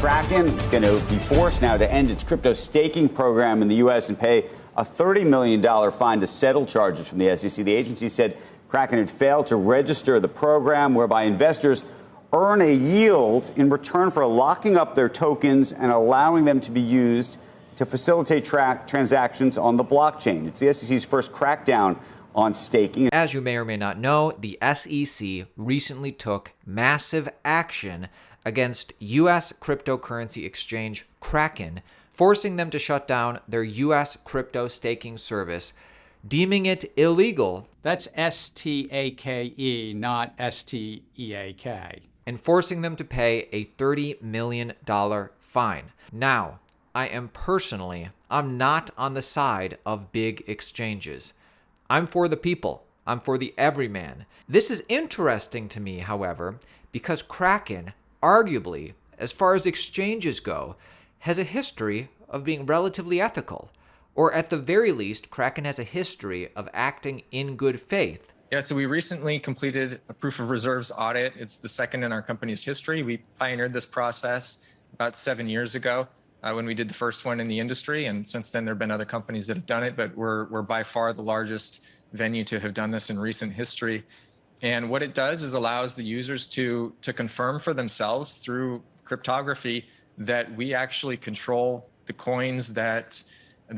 Kraken is going to be forced now to end its crypto staking program in the U.S. and pay a $30 million fine to settle charges from the SEC. The agency said Kraken had failed to register the program, whereby investors earn a yield in return for locking up their tokens and allowing them to be used to facilitate transactions on the blockchain. It's the SEC's first crackdown on staking. As you may or may not know, the SEC recently took massive action against U.S. cryptocurrency exchange Kraken, forcing them to shut down their U.S. crypto staking service, deeming it illegal. That's S-T-A-K-E, not S-T-E-A-K. And forcing them to pay a $30 million fine. Now, I'm not on the side of big exchanges. I'm for the people. I'm for the everyman. This is interesting to me, however, because Kraken, arguably, as far as exchanges go, has a history of being relatively ethical. Or at the very least, Kraken has a history of acting in good faith. Yeah, so we recently completed a proof of reserves audit. It's the second in our company's history. We pioneered this process about 7 years ago when we did the first one in the industry. And since then, there have been other companies that have done it, but we're by far the largest venue to have done this in recent history. And what it does is allows the users to confirm for themselves through cryptography that we actually control the coins that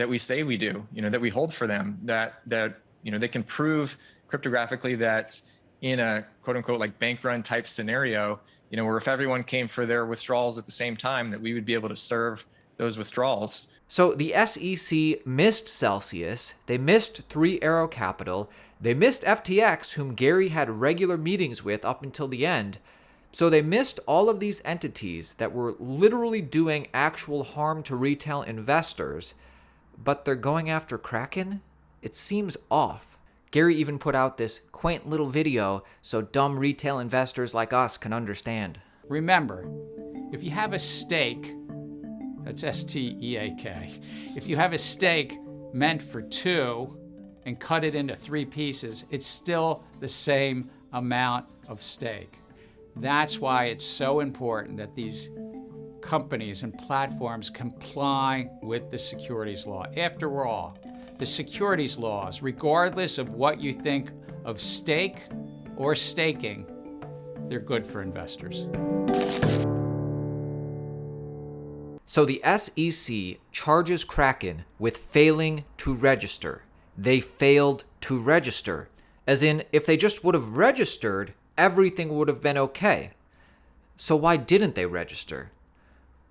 we say we do, that we hold for them, that they can prove cryptographically that in a quote unquote like bank run type scenario, where if everyone came for their withdrawals at the same time, that we would be able to serve those withdrawals. So the SEC missed Celsius, they missed Three Arrow Capital, they missed FTX, whom Gary had regular meetings with up until the end. So they missed all of these entities that were literally doing actual harm to retail investors, but they're going after Kraken? It seems off. Gary even put out this quaint little video so dumb retail investors like us can understand. Remember, if you have a stake, that's S-T-E-A-K, if you have a stake meant for two and cut it into 3 pieces, it's still the same amount of stake. That's why it's so important that these companies and platforms comply with the securities law. After all, the securities laws, regardless of what you think of stake or staking, they're good for investors. So the SEC charges Kraken with failing to register. They failed to register. As in, if they just would have registered, everything would have been okay. So why didn't they register?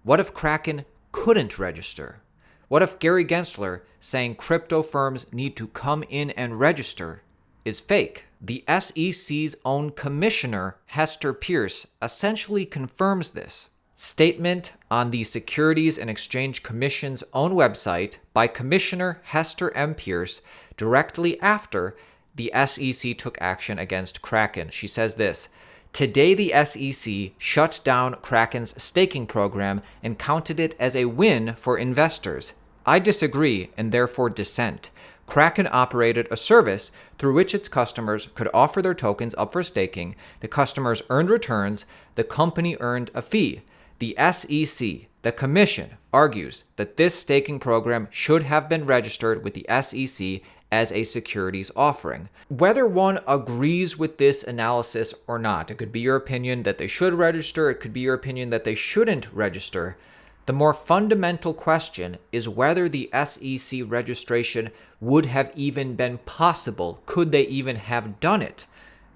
What if Kraken couldn't register? What if Gary Gensler saying crypto firms need to come in and register is fake? The SEC's own commissioner, Hester Peirce, essentially confirms this. Statement on the Securities and Exchange Commission's own website by Commissioner Hester M. Peirce directly after the SEC took action against Kraken. She says this: "Today, the SEC shut down Kraken's staking program and counted it as a win for investors. I disagree and therefore dissent. Kraken operated a service through which its customers could offer their tokens up for staking. The customers earned returns. The company earned a fee. The SEC, the commission, argues that this staking program should have been registered with the SEC as a securities offering." Whether one agrees with this analysis or not, it could be your opinion that they should register, it could be your opinion that they shouldn't register. The more fundamental question is whether the SEC registration would have even been possible. Could they even have done it?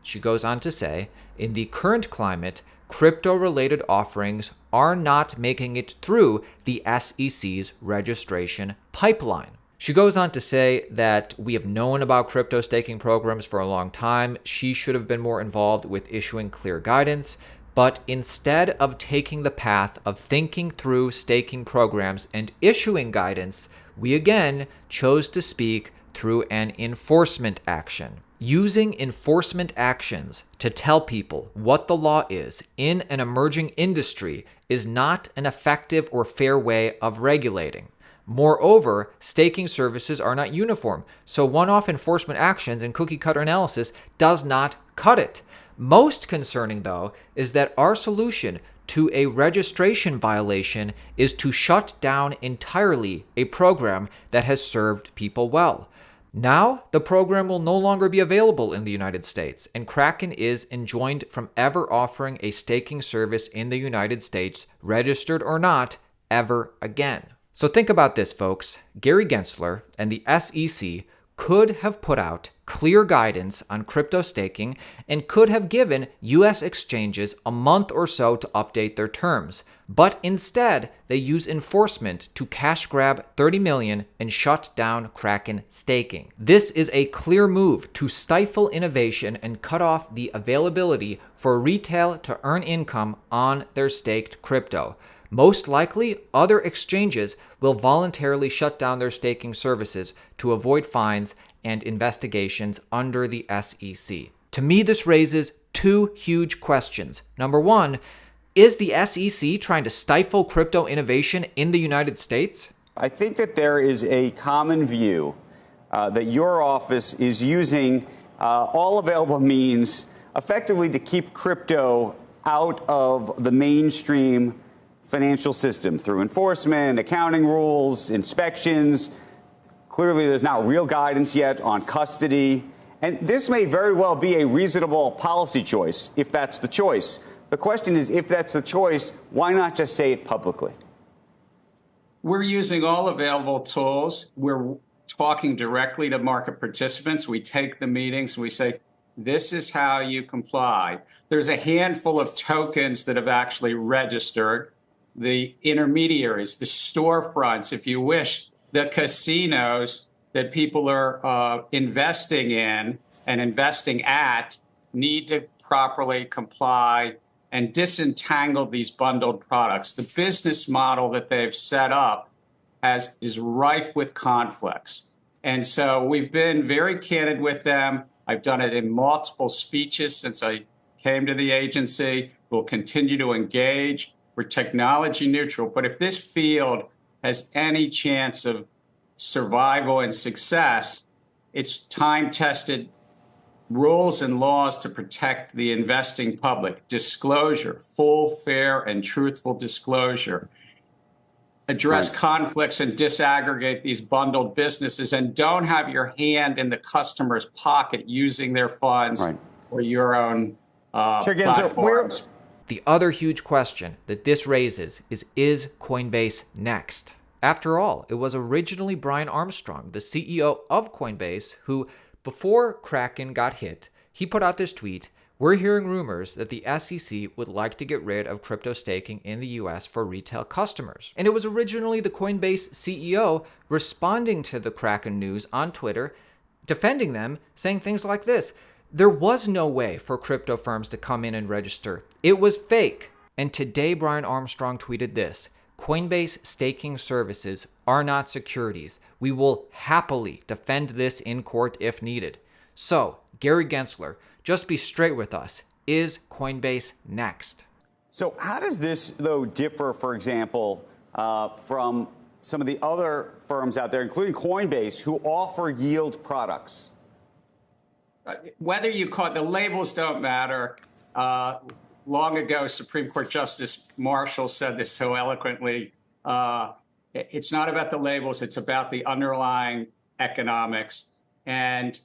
She goes on to say, in the current climate, crypto-related offerings are not making it through the SEC's registration pipeline. She goes on to say that we have known about crypto staking programs for a long time. She should have been more involved with issuing clear guidance. But instead of taking the path of thinking through staking programs and issuing guidance, we again chose to speak through an enforcement action. Using enforcement actions to tell people what the law is in an emerging industry is not an effective or fair way of regulating. Moreover, staking services are not uniform, so one-off enforcement actions and cookie-cutter analysis does not cut it. Most concerning, though, is that our solution to a registration violation is to shut down entirely a program that has served people well. Now, the program will no longer be available in the United States, and Kraken is enjoined from ever offering a staking service in the United States, registered or not, ever again. So think about this, folks. Gary Gensler and the SEC could have put out clear guidance on crypto staking and could have given U.S. exchanges a month or so to update their terms. But instead, they use enforcement to cash grab $30 million and shut down Kraken staking. This is a clear move to stifle innovation and cut off the availability for retail to earn income on their staked crypto. Most likely, other exchanges will voluntarily shut down their staking services to avoid fines and investigations under the SEC. To me, this raises two huge questions. Number one, is the SEC trying to stifle crypto innovation in the United States? I think that there is a common view that your office is using all available means effectively to keep crypto out of the mainstream financial system through enforcement, accounting rules, inspections. Clearly, there's not real guidance yet on custody. And this may very well be a reasonable policy choice, if that's the choice. The question is, if that's the choice, why not just say it publicly? We're using all available tools. We're talking directly to market participants. We take the meetings. We say, this is how you comply. There's a handful of tokens that have actually registered. The intermediaries, the storefronts, if you wish, the casinos that people are investing in and investing at need to properly comply and disentangle these bundled products. The business model that they've set up is rife with conflicts. And so we've been very candid with them. I've done it in multiple speeches since I came to the agency. We'll continue to engage. We're technology neutral. But if this field has any chance of survival and success, it's time-tested rules and laws to protect the investing public. Disclosure, full, fair, and truthful disclosure. Address conflicts and disaggregate these bundled businesses, and don't have your hand in the customer's pocket using their funds or your own platforms. The other huge question that this raises is Coinbase next? After all, it was originally Brian Armstrong, the CEO of Coinbase, who, before Kraken got hit, he put out this tweet: "We're hearing rumors that the SEC would like to get rid of crypto staking in the US for retail customers." And it was originally the Coinbase CEO responding to the Kraken news on Twitter, defending them, saying things like this: "There was no way for crypto firms to come in and register. It was fake." And today, Brian Armstrong tweeted this: "Coinbase staking services are not securities. We will happily defend this in court if needed." So, Gary Gensler, just be straight with us. Is Coinbase next? So how does this, though, differ, for example, from some of the other firms out there, including Coinbase, who offer yield products? Whether you call it, the labels don't matter. Long ago, Supreme Court Justice Marshall said this so eloquently. It's not about the labels. It's about the underlying economics. And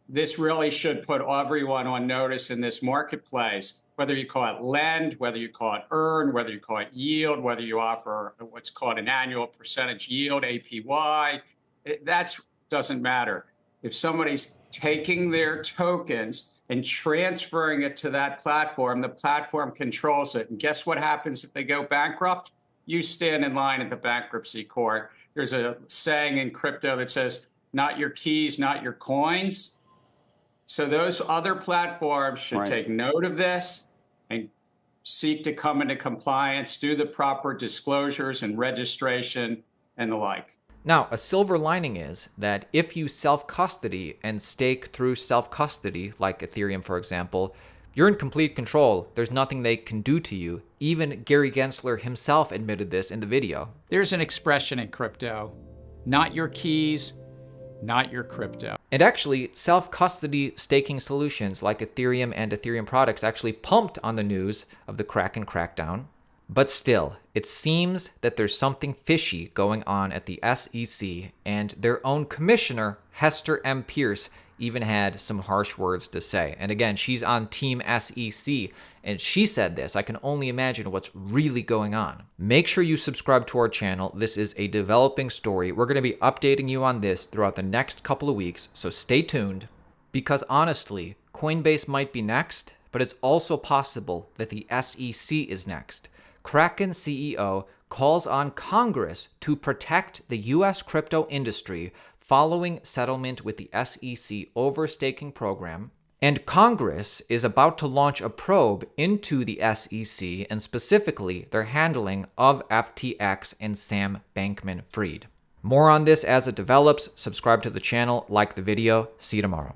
this really should put everyone on notice in this marketplace, whether you call it lend, whether you call it earn, whether you call it yield, whether you offer what's called an annual percentage yield, APY. That doesn't matter. If somebody's taking their tokens and transferring it to that platform, the platform controls it. And guess what happens if they go bankrupt? You stand in line at the bankruptcy court. There's a saying in crypto that says, not your keys, not your coins. So those other platforms should take note of this and seek to come into compliance, do the proper disclosures and registration and the like. Now, a silver lining is that if you self-custody and stake through self-custody, like Ethereum, for example, you're in complete control. There's nothing they can do to you. Even Gary Gensler himself admitted this in the video. There's an expression in crypto, not your keys, not your crypto. And actually, self-custody staking solutions like Ethereum and Ethereum products actually pumped on the news of the Kraken crackdown. But still, it seems that there's something fishy going on at the SEC, and their own commissioner, Hester M. Pierce, even had some harsh words to say. And again, she's on Team SEC, and she said this. I can only imagine what's really going on. Make sure you subscribe to our channel. This is a developing story. We're going to be updating you on this throughout the next couple of weeks, so stay tuned. Because honestly, Coinbase might be next, but it's also possible that the SEC is next. Kraken CEO calls on Congress to protect the U.S. crypto industry following settlement with the SEC over staking program. And Congress is about to launch a probe into the SEC and specifically their handling of FTX and Sam Bankman-Fried. More on this as it develops. Subscribe to the channel, like the video. See you tomorrow.